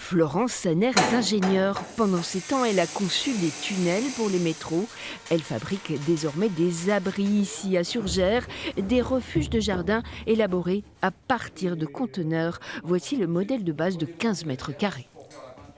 Florence Saner est ingénieure. Pendant ces temps, elle a conçu des tunnels pour les métros. Elle fabrique désormais des abris ici à Surgères, des refuges de jardin élaborés à partir de conteneurs. Voici le modèle de base de 15 mètres carrés.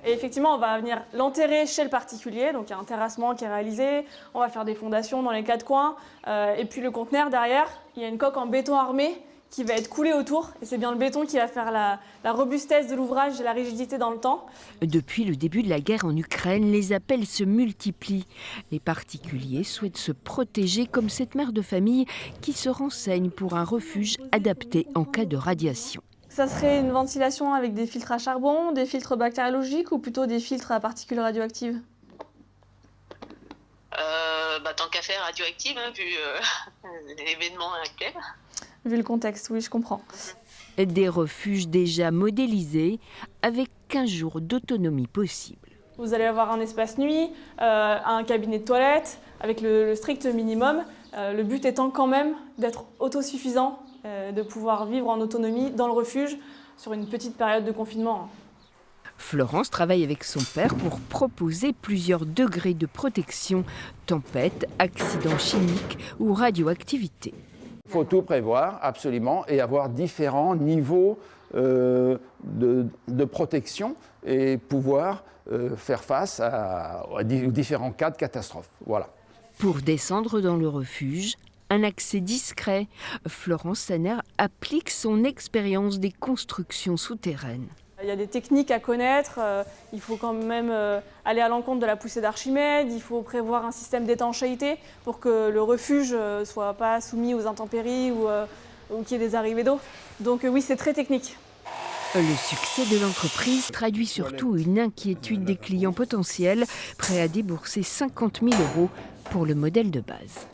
Et effectivement, on va venir l'enterrer chez le particulier, donc il y a un terrassement qui est réalisé, on va faire des fondations dans les quatre coins, et puis le conteneur derrière, il y a une coque en béton armé qui va être coulée autour, et c'est bien le béton qui va faire la robustesse de l'ouvrage et la rigidité dans le temps. Depuis le début de la guerre en Ukraine, les appels se multiplient. Les particuliers souhaitent se protéger comme cette mère de famille qui se renseigne pour un refuge adapté en cas de radiation. Ça serait une ventilation avec des filtres à charbon, des filtres bactériologiques ou plutôt des filtres à particules radioactives? Tant qu'à faire radioactive, vu l'événement actuel. Vu le contexte, oui, je comprends. Des refuges déjà modélisés avec 15 jours d'autonomie possible. Vous allez avoir un espace nuit, un cabinet de toilette avec le strict minimum. Le but étant quand même d'être autosuffisant, de pouvoir vivre en autonomie dans le refuge sur une petite période de confinement. Florence travaille avec son père pour proposer plusieurs degrés de protection, tempête, accidents chimiques ou radioactivité. Il faut tout prévoir, absolument, et avoir différents niveaux de protection et pouvoir faire face aux différents cas de catastrophe. Voilà. Pour descendre dans le refuge, un accès discret. Florence Saner applique son expérience des constructions souterraines. Il y a des techniques à connaître, il faut quand même aller à l'encontre de la poussée d'Archimède, il faut prévoir un système d'étanchéité pour que le refuge ne soit pas soumis aux intempéries ou qu'il y ait des arrivées d'eau. Donc oui, c'est très technique. Le succès de l'entreprise traduit surtout une inquiétude des clients potentiels prêts à débourser 50 000 € pour le modèle de base.